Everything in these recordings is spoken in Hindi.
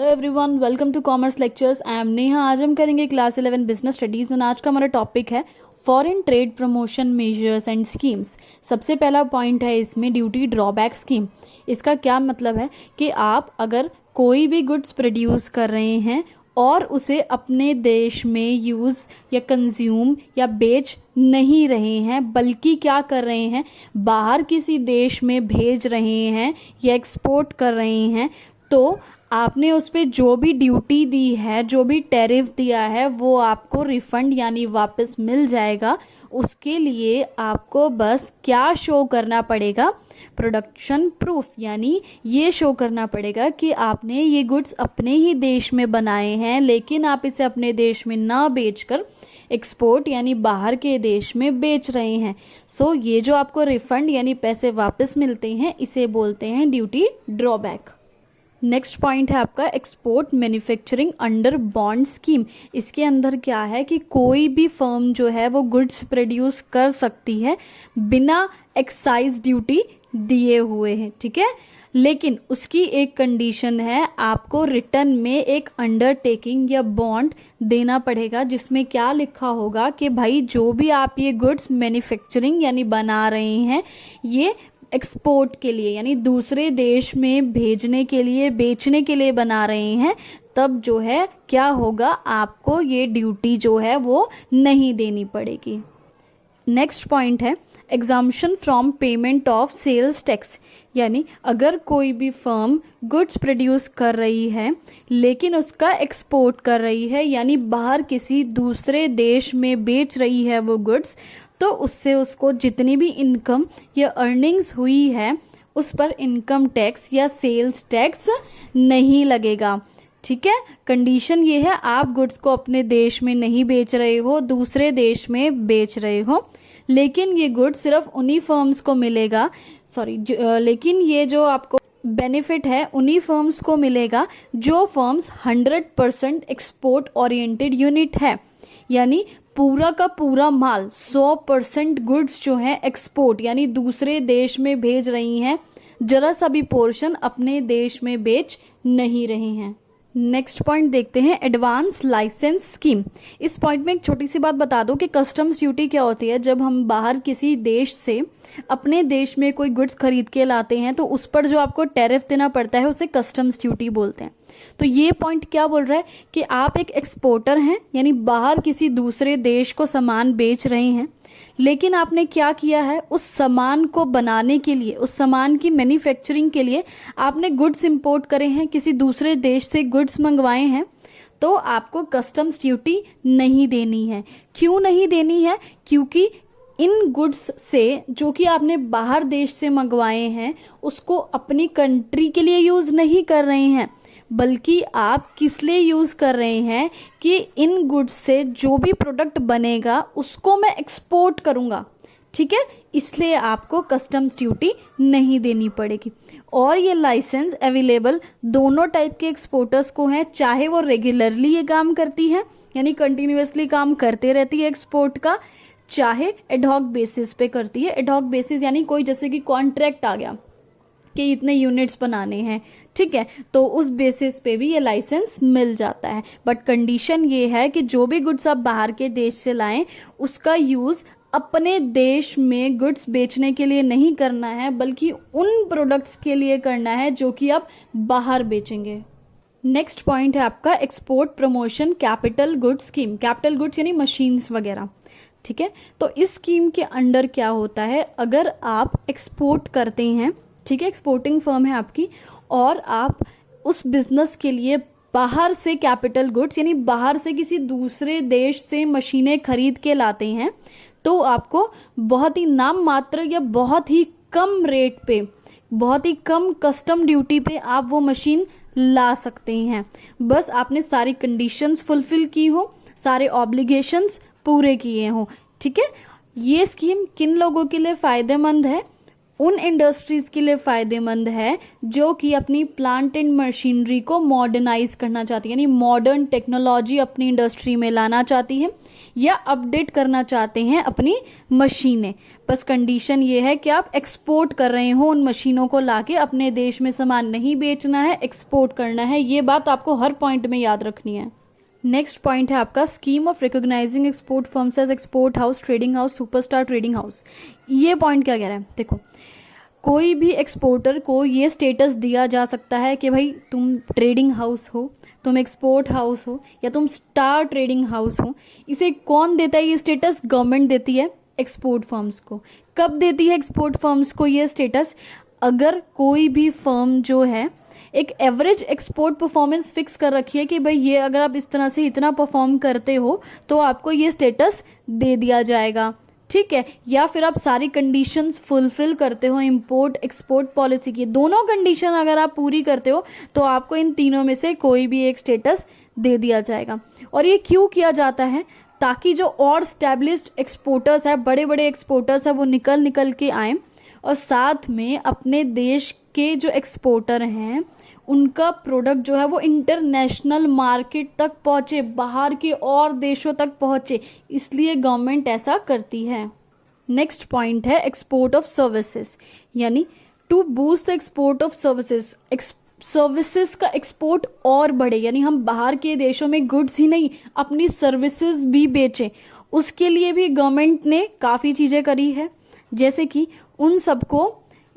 Hello everyone, welcome to commerce lectures. I am Neha. आज हम करेंगे क्लास 11 बिजनेस स्टडीज़ एंड आज का हमारा टॉपिक है foreign trade promotion measures and schemes. सबसे पहला पॉइंट है इसमें ड्यूटी ड्रॉबैक स्कीम। इसका क्या मतलब है कि आप अगर कोई भी गुड्स प्रोड्यूस कर रहे हैं और उसे अपने देश में यूज़ या कंज्यूम या बेच नहीं रहे हैं, बल्कि क्या कर रहे हैं, बाहर किसी देश में भेज रहे हैं या एक्सपोर्ट कर रहे हैं, तो आपने उस पर जो भी ड्यूटी दी है, जो भी टैरिफ दिया है, वो आपको रिफंड यानी वापस मिल जाएगा। उसके लिए आपको बस क्या शो करना पड़ेगा, प्रोडक्शन प्रूफ, यानी ये शो करना पड़ेगा कि आपने ये गुड्स अपने ही देश में बनाए हैं, लेकिन आप इसे अपने देश में ना बेचकर एक्सपोर्ट यानी बाहर के देश में बेच रहे हैं। सो ये जो आपको रिफंड यानी पैसे वापस मिलते हैं, इसे बोलते हैं ड्यूटी ड्रॉबैक। नेक्स्ट पॉइंट है आपका export manufacturing under bond scheme. इसके अंदर क्या है कि कोई भी फर्म जो है वो गुड्स प्रोड्यूस कर सकती है बिना एक्साइज ड्यूटी दिए हुए हैं, ठीक है। लेकिन उसकी एक कंडीशन है, आपको रिटर्न में एक अंडरटेकिंग या बॉन्ड देना पड़ेगा, जिसमें क्या लिखा होगा कि भाई जो भी आप ये गुड्स मैन्युफैक्चरिंग यानी बना रहे हैं, ये एक्सपोर्ट के लिए यानी दूसरे देश में भेजने के लिए, बेचने के लिए बना रहे हैं, तब जो है क्या होगा, आपको ये ड्यूटी जो है वो नहीं देनी पड़ेगी। नेक्स्ट पॉइंट है exemption from payment of sales tax. यानी अगर कोई भी फर्म गुड्स प्रोड्यूस कर रही है लेकिन उसका एक्सपोर्ट कर रही है यानी बाहर किसी दूसरे देश में बेच रही है वो गुड्स, तो उससे उसको जितनी भी इनकम या अर्निंग्स हुई है उस पर इनकम टैक्स या सेल्स टैक्स नहीं लगेगा, ठीक है। कंडीशन ये है, आप गुड्स को अपने देश में नहीं बेच रहे हो, दूसरे देश में बेच रहे हो, लेकिन ये गुड्स सिर्फ उन्हीं फर्म्स को मिलेगा, लेकिन ये जो आपको बेनिफिट है उन्हीं फर्म्स को मिलेगा जो फर्म्स 100% एक्सपोर्ट ओरिएंटेड यूनिट है। यानी पूरा का पूरा माल 100% गुड्स जो है एक्सपोर्ट यानी दूसरे देश में भेज रही हैं, जरा सा भी पोर्शन अपने देश में बेच नहीं रही हैं। नेक्स्ट पॉइंट देखते हैं एडवांस लाइसेंस स्कीम। इस पॉइंट में एक छोटी सी बात बता दो कि कस्टम्स ड्यूटी क्या होती है। जब हम बाहर किसी देश से अपने देश में कोई गुड्स खरीद के लाते हैं तो उस पर जो आपको टैरिफ देना पड़ता है उसे कस्टम्स ड्यूटी बोलते हैं। तो ये पॉइंट क्या बोल रहा है कि आप एक एक्सपोर्टर हैं यानी बाहर किसी दूसरे देश को सामान बेच रहे हैं, लेकिन आपने क्या किया है, उस सामान को बनाने के लिए, उस सामान की मैन्युफैक्चरिंग के लिए आपने गुड्स इंपोर्ट करे हैं, किसी दूसरे देश से गुड्स मंगवाए हैं, तो आपको कस्टम्स ड्यूटी नहीं देनी है। क्यों नहीं देनी है? क्योंकि इन गुड्स से जो कि आपने बाहर देश से मंगवाए हैं उसको अपनी कंट्री के लिए यूज़ नहीं कर रहे हैं, बल्कि आप किस लिए यूज़ कर रहे हैं कि इन गुड्स से जो भी प्रोडक्ट बनेगा उसको मैं एक्सपोर्ट करूँगा, ठीक है। इसलिए आपको कस्टम्स ड्यूटी नहीं देनी पड़ेगी। और ये लाइसेंस अवेलेबल दोनों टाइप के एक्सपोर्टर्स को है, चाहे वो रेगुलरली ये काम करती है यानी कंटिन्यूसली काम करते रहती है एक्सपोर्ट का, चाहे एडहॉक बेसिस पे करती है। एडहॉक बेसिस यानी कोई जैसे कि कॉन्ट्रैक्ट आ गया कि इतने यूनिट्स बनाने हैं, ठीक है, तो उस बेसिस पे भी ये लाइसेंस मिल जाता है। बट कंडीशन ये है कि जो भी गुड्स आप बाहर के देश से लाएं उसका यूज़ अपने देश में गुड्स बेचने के लिए नहीं करना है, बल्कि उन प्रोडक्ट्स के लिए करना है जो कि आप बाहर बेचेंगे। नेक्स्ट पॉइंट है आपका export promotion capital goods scheme. Capital goods यानी मशीन्स वगैरह, ठीक है। तो इस स्कीम के अंडर क्या होता है, अगर आप एक्सपोर्ट करते हैं, ठीक है, एक्सपोर्टिंग फर्म है आपकी, और आप उस बिजनेस के लिए बाहर से कैपिटल गुड्स यानी बाहर से किसी दूसरे देश से मशीनें खरीद के लाते हैं, तो आपको बहुत ही नाम मात्र या बहुत ही कम रेट पे, बहुत ही कम कस्टम ड्यूटी पे आप वो मशीन ला सकते हैं। बस आपने सारी कंडीशंस फुलफिल की हो, सारे ऑब्लिगेशंस पूरे किए हों, ठीक है। ये स्कीम किन लोगों के लिए फ़ायदेमंद है? उन इंडस्ट्रीज़ के लिए फ़ायदेमंद है जो कि अपनी प्लांट एंड मशीनरी को मॉडर्नाइज करना चाहती है, यानी मॉडर्न टेक्नोलॉजी अपनी इंडस्ट्री में लाना चाहती है या अपडेट करना चाहते हैं अपनी मशीनें। बस कंडीशन ये है कि आप एक्सपोर्ट कर रहे हो उन मशीनों को लाके, अपने देश में सामान नहीं बेचना है, एक्सपोर्ट करना है। ये बात आपको हर पॉइंट में याद रखनी है। नेक्स्ट पॉइंट है आपका scheme of recognising export firms as export house, trading house, superstar trading house. ये पॉइंट क्या कह रहा है, देखो कोई भी एक्सपोर्टर को ये स्टेटस दिया जा सकता है कि भाई तुम ट्रेडिंग हाउस हो, तुम एक्सपोर्ट हाउस हो, या तुम स्टार ट्रेडिंग हाउस हो। इसे कौन देता है ये स्टेटस? गवर्नमेंट देती है एक्सपोर्ट फर्म्स को। कब देती है एक्सपोर्ट फर्म्स को ये स्टेटस? अगर कोई भी फर्म जो है एक एवरेज एक्सपोर्ट परफॉर्मेंस फिक्स कर रखी है कि भाई ये अगर आप इस तरह से इतना परफॉर्म करते हो तो आपको ये स्टेटस दे दिया जाएगा, ठीक है। या फिर आप सारी कंडीशंस फुलफिल करते हो इंपोर्ट एक्सपोर्ट पॉलिसी की, दोनों कंडीशन अगर आप पूरी करते हो तो आपको इन तीनों में से कोई भी एक स्टेटस दे दिया जाएगा। और ये क्यों किया जाता है? ताकि जो और स्टैब्लिश्ड एक्सपोर्टर्स है, बड़े बड़े एक्सपोर्टर्स है, वो निकल के आए और साथ में अपने देश के जो एक्सपोर्टर हैं उनका प्रोडक्ट जो है वो इंटरनेशनल मार्केट तक पहुंचे, बाहर के और देशों तक पहुंचे, इसलिए गवर्नमेंट ऐसा करती है। नेक्स्ट पॉइंट है एक्सपोर्ट ऑफ सर्विसेज, यानी to boost the export of services. Services का एक्सपोर्ट और बढ़े, यानी हम बाहर के देशों में गुड्स ही नहीं अपनी सर्विसेज भी बेचें, उसके लिए भी गवर्नमेंट ने काफ़ी चीज़ें करी है। जैसे कि उन सबको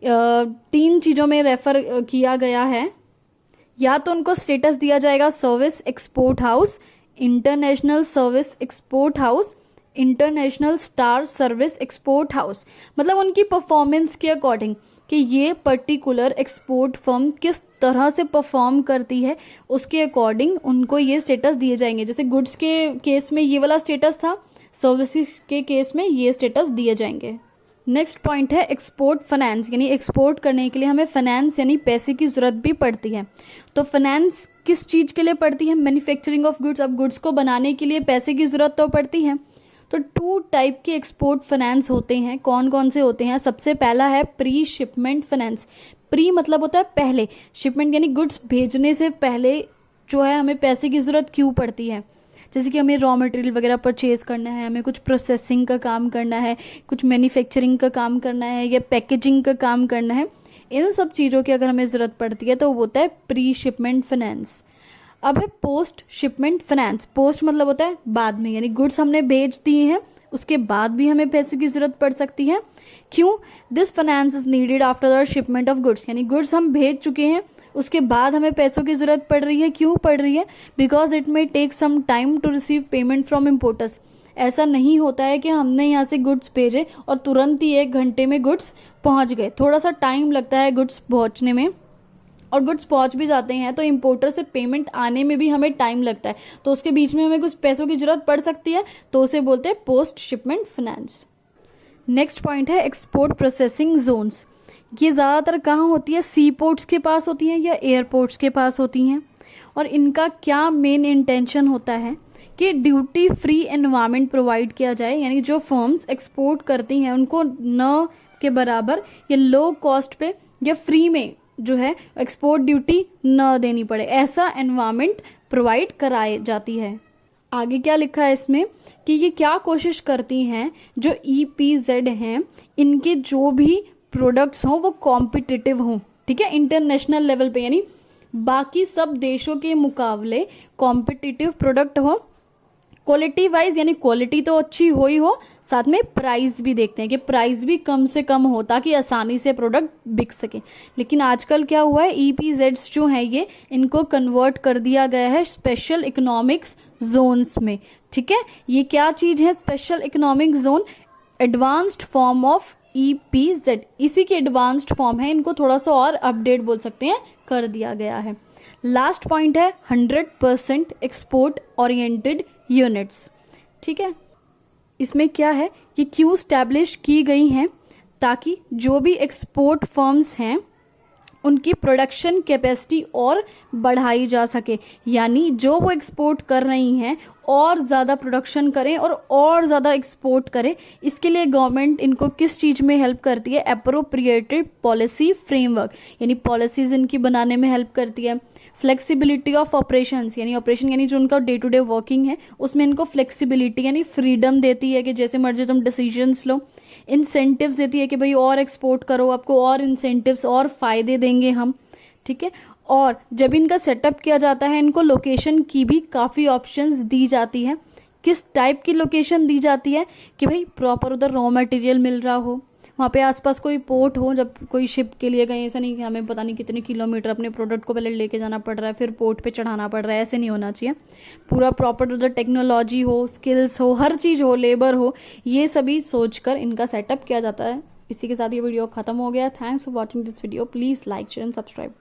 3 चीज़ों में रेफर किया गया है। या तो उनको स्टेटस दिया जाएगा service export house, international service export house, international star service export house, मतलब उनकी परफॉर्मेंस के अकॉर्डिंग कि ये पर्टिकुलर एक्सपोर्ट फर्म किस तरह से परफॉर्म करती है उसके अकॉर्डिंग उनको ये स्टेटस दिए जाएंगे। जैसे गुड्स के केस में ये वाला स्टेटस था, सर्विसेज के केस में ये स्टेटस दिए जाएंगे। नेक्स्ट पॉइंट है एक्सपोर्ट फाइनेंस, यानी एक्सपोर्ट करने के लिए हमें फाइनेंस यानी पैसे की जरूरत भी पड़ती है। तो फाइनेंस किस चीज़ के लिए पड़ती है? Manufacturing of goods. अब गुड्स को बनाने के लिए पैसे की जरूरत तो पड़ती है। तो 2 टाइप के एक्सपोर्ट फाइनेंस होते हैं। कौन कौन से होते हैं? सबसे पहला है प्री शिपमेंट फाइनेंस। प्री मतलब होता है पहले, शिपमेंट यानी गुड्स भेजने से पहले जो है हमें पैसे की जरूरत क्यों पड़ती है। जैसे कि हमें रॉ मटेरियल वगैरह परचेज करना है, हमें कुछ प्रोसेसिंग का काम करना है, कुछ मैन्युफैक्चरिंग का काम करना है या पैकेजिंग का काम करना है, इन सब चीज़ों की अगर हमें ज़रूरत पड़ती है तो वो होता है प्री शिपमेंट फाइनेंस। अब है पोस्ट शिपमेंट फाइनेंस। पोस्ट मतलब होता है बाद में, यानी गुड्स हमने भेज दिए हैं उसके बाद भी हमें पैसों की ज़रूरत पड़ सकती है। क्यों? This finance is needed after the shipment of goods, यानी गुड्स हम भेज चुके हैं उसके बाद हमें पैसों की ज़रूरत पड़ रही है। क्यों पड़ रही है? Because it may take some time to receive payment from importers. ऐसा नहीं होता है कि हमने यहाँ से गुड्स भेजे और तुरंत ही 1 घंटे में गुड्स पहुँच गए। थोड़ा सा टाइम लगता है गुड्स पहुँचने में, और गुड्स पहुँच भी जाते हैं तो इम्पोर्टर से पेमेंट आने में भी हमें टाइम लगता है, तो उसके बीच में हमें कुछ पैसों की ज़रूरत पड़ सकती है, तो उसे बोलते हैं post shipment finance. Next point है एक्सपोर्ट प्रोसेसिंग जोन्स। ये ज़्यादातर कहाँ होती है? सी पोर्ट्स के पास होती हैं या एयरपोर्ट्स के पास होती हैं। और इनका क्या मेन इंटेंशन होता है कि ड्यूटी फ्री एनवायरनमेंट प्रोवाइड किया जाए, यानी जो फर्म्स एक्सपोर्ट करती हैं उनको न के बराबर या लो कॉस्ट पे या फ्री में जो है एक्सपोर्ट ड्यूटी न देनी पड़े, ऐसा एनवायरनमेंट प्रोवाइड कराई जाती है। आगे क्या लिखा है इसमें कि ये क्या कोशिश करती हैं, जो EPZ हैं इनके जो भी प्रोडक्ट्स हों वो कॉम्पिटिटिव हों, ठीक है, इंटरनेशनल लेवल पे, यानी बाकी सब देशों के मुकाबले कॉम्पिटिटिव प्रोडक्ट हो, क्वालिटी वाइज, यानी क्वालिटी तो अच्छी हो ही हो, साथ में प्राइस भी देखते हैं कि प्राइस भी कम से कम हो ताकि आसानी से प्रोडक्ट बिक सके। लेकिन आजकल क्या हुआ है, EPZs जो हैं ये इनको कन्वर्ट कर दिया गया है स्पेशल इकोनॉमिक्स जोन्स में, ठीक है। ये क्या चीज़ है special economic zone? Advanced form of EPZ, इसी के एडवांस्ड फॉर्म है, इनको थोड़ा सा और अपडेट बोल सकते हैं कर दिया गया है। लास्ट पॉइंट है 100% एक्सपोर्ट ओरिएंटेड यूनिट्स, ठीक है। इसमें क्या है, ये क्यों स्टैब्लिश की गई हैं? ताकि जो भी एक्सपोर्ट फर्म्स हैं उनकी प्रोडक्शन कैपेसिटी और बढ़ाई जा सके, यानी जो वो एक्सपोर्ट कर रही हैं और ज़्यादा प्रोडक्शन करें और ज़्यादा एक्सपोर्ट करें। इसके लिए गवर्नमेंट इनको किस चीज़ में हेल्प करती है? एप्रोप्रिएटेड पॉलिसी फ्रेमवर्क, यानी पॉलिसीज़ इनकी बनाने में हेल्प करती है। फ्लेक्सिबिलिटी ऑफ ऑपरेशंस, यानी ऑपरेशन यानी जो उनका डे टू डे वर्किंग है उसमें इनको फ्लेक्सिबिलिटी यानी फ्रीडम देती है कि जैसे मर्जी तुम डिसीजंस लो। इंसेंटिव्स देती है कि भाई और एक्सपोर्ट करो, आपको और इंसेंटिव्स और फायदे देंगे हम, ठीक है। और जब इनका सेटअप किया जाता है इनको लोकेशन की भी काफ़ी ऑप्शंस दी जाती है। किस टाइप की लोकेशन दी जाती है कि भाई प्रॉपर उधर रॉ मटेरियल मिल रहा हो, वहाँ पे आसपास कोई पोर्ट हो, जब कोई शिप के लिए गए, ऐसा नहीं कि हमें पता नहीं कितने किलोमीटर अपने प्रोडक्ट को पहले लेके जाना पड़ रहा है फिर पोर्ट पे चढ़ाना पड़ रहा है, ऐसे नहीं होना चाहिए। पूरा प्रॉपर उधर टेक्नोलॉजी हो, स्किल्स हो, हर चीज़ हो, लेबर हो, ये सभी सोचकर इनका सेटअप किया जाता है। इसी के साथ ये वीडियो खत्म हो गया। Thanks for watching this video. Please like share and subscribe.